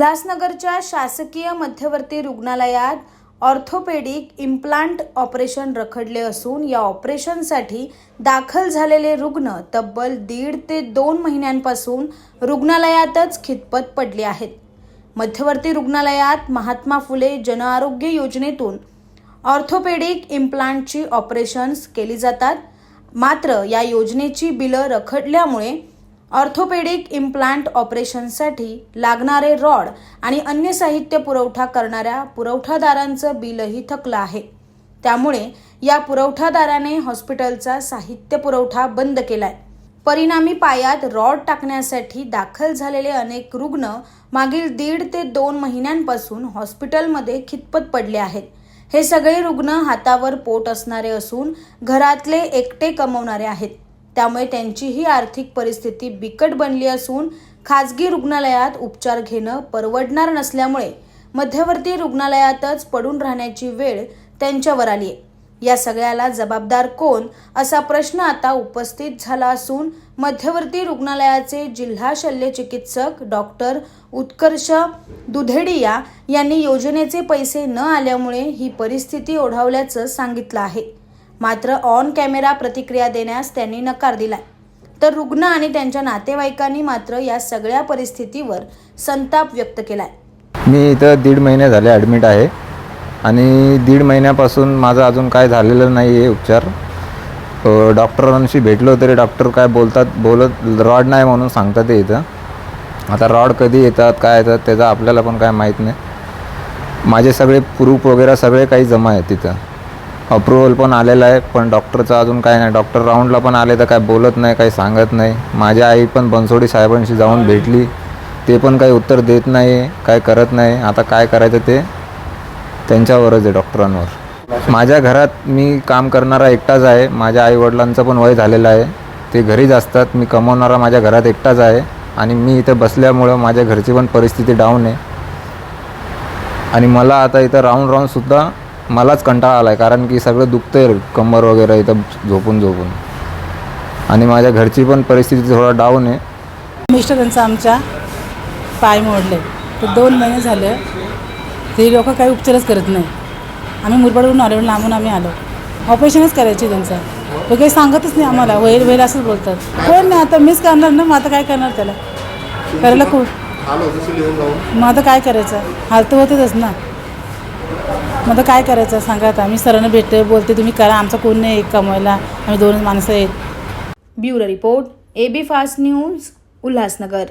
उल्हासनगरच्या शासकीय मध्यवर्ती रुग्णालयात ऑर्थोपेडिक इम्प्लांट ऑपरेशन रखडले असून या ऑपरेशनसाठी दाखल झालेले रुग्ण तब्बल 1.5 ते 2 महिन्यांपासून रुग्णालयातच खितपत पडले आहेत। मध्यवर्ती रुग्णालयात महात्मा फुले जनआरोग्य योजनेतून ऑर्थोपेडिक इम्प्लांटची ऑपरेशन्स केली जातात। मात्र या योजनेची बिलं रखडल्यामुळे ऑर्थोपेडिक इम्प्लांट ऑपरेशनसाठी लागणारे रॉड आणि अन्य साहित्य पुरवठा करणाऱ्या पुरवठादारांचं बिलही थकलं आहे। त्यामुळे या पुरवठादाराने हॉस्पिटलचा साहित्य पुरवठा बंद केलाय। परिणामी पायात रॉड टाकण्यासाठी दाखल झालेले अनेक रुग्ण मागील 1.5 ते 2 महिन्यांपासून हॉस्पिटलमध्ये खितपत पडले आहेत। हे सगळे रुग्ण हातावर पोट असणारे असून घरातले एकटे कमवणारे आहेत। त्यामुळे त्यांचीही आर्थिक परिस्थिती बिकट बनली असून खाजगी रुग्णालयात उपचार घेणं परवडणार नसल्यामुळे मध्यवर्ती रुग्णालयातच पडून राहण्याची वेळ त्यांच्यावर आली आहे। या सगळ्याला जबाबदार कोण असा प्रश्न आता उपस्थित झाला असून मध्यवर्ती रुग्णालयाचे जिल्हा शल्य चिकित्सक डॉक्टर उत्कर्ष दुधेडिया यांनी योजनेचे पैसे न आल्यामुळे ही परिस्थिती ओढावल्याचं सांगितलं आहे। मात्र ऑन कॅमेरा प्रतिक्रिया देण्यास त्यांनी नकार दिलाय। तर रुग्ण आणि त्यांच्या नातेवाईकांनी मात्र या सगळ्या परिस्थितीवर संताप व्यक्त केलाय। मी इथं 1.5 महिने झाले ॲडमिट आहे आणि 1.5 महिन्यापासून माझं अजून काय झालेलं नाही आहे उपचार। डॉक्टरांशी भेटलो तरी डॉक्टर काय बोलत रॉड नाही म्हणून सांगतात ते इथं। आता रॉड कधी येतात काय येतात त्याचं आपल्याला पण काय माहीत नाही। माझे सगळे प्रूफ वगैरे सगळे काही जमा आहेत तिथं। अप्रूव्हल पण आलेलं आहे पण डॉक्टरचं अजून काय नाही। डॉक्टर राऊंडला पण आले तर काय बोलत नाही, काही सांगत नाही। माझी आई पण बनसोडे साहेबांशी जाऊन भेटली, ते पण काही उत्तर देत नाही, काय करत नाही। आता काय करायचं ते त्यांच्यावरच आहे, डॉक्टरांवर। माझ्या घरात मी काम करणारा एकटाच आहे। माझ्या आईवडिलांचं पण वय झालेलं आहे, ते घरीच असतात। मी कमवणारा माझ्या घरात एकटाच आहे आणि मी इथं बसल्यामुळं माझ्या घरची पण परिस्थिती डाऊन आहे आणि मला आता इथं राहूनसुद्धा मलाच कंटाळा आला आहे, कारण की सगळं दुखतंय कंबर वगैरे इथं झोपून आणि माझ्या घरची पण परिस्थिती थोडा डाऊन आहे। मिस्टरांचं आमच्या पाय मोडले तर 2 महिने झाले, ते लोक काही उपचारच करत नाही। आम्ही मुरबाडवरून आलो, लांबून आम्ही आलो, ऑपरेशनच करायचे त्यांचं, ते काही सांगतच नाही आम्हाला, वैर असंच बोलतात। कोण नाही, आता मीच करणार ना, मग आता काय करणार, त्याला करायला खूप मग आता काय करायचं, हाल तर होतेच ना। मग आता काय करायचं सांगा। आता आम्ही सरांना भेटते, बोलते तुम्ही करा, आमचा कोण नाही कमवायला, आम्ही 2 माणसं आहेत। Bureau report, AB fast news, Ulhasnagar.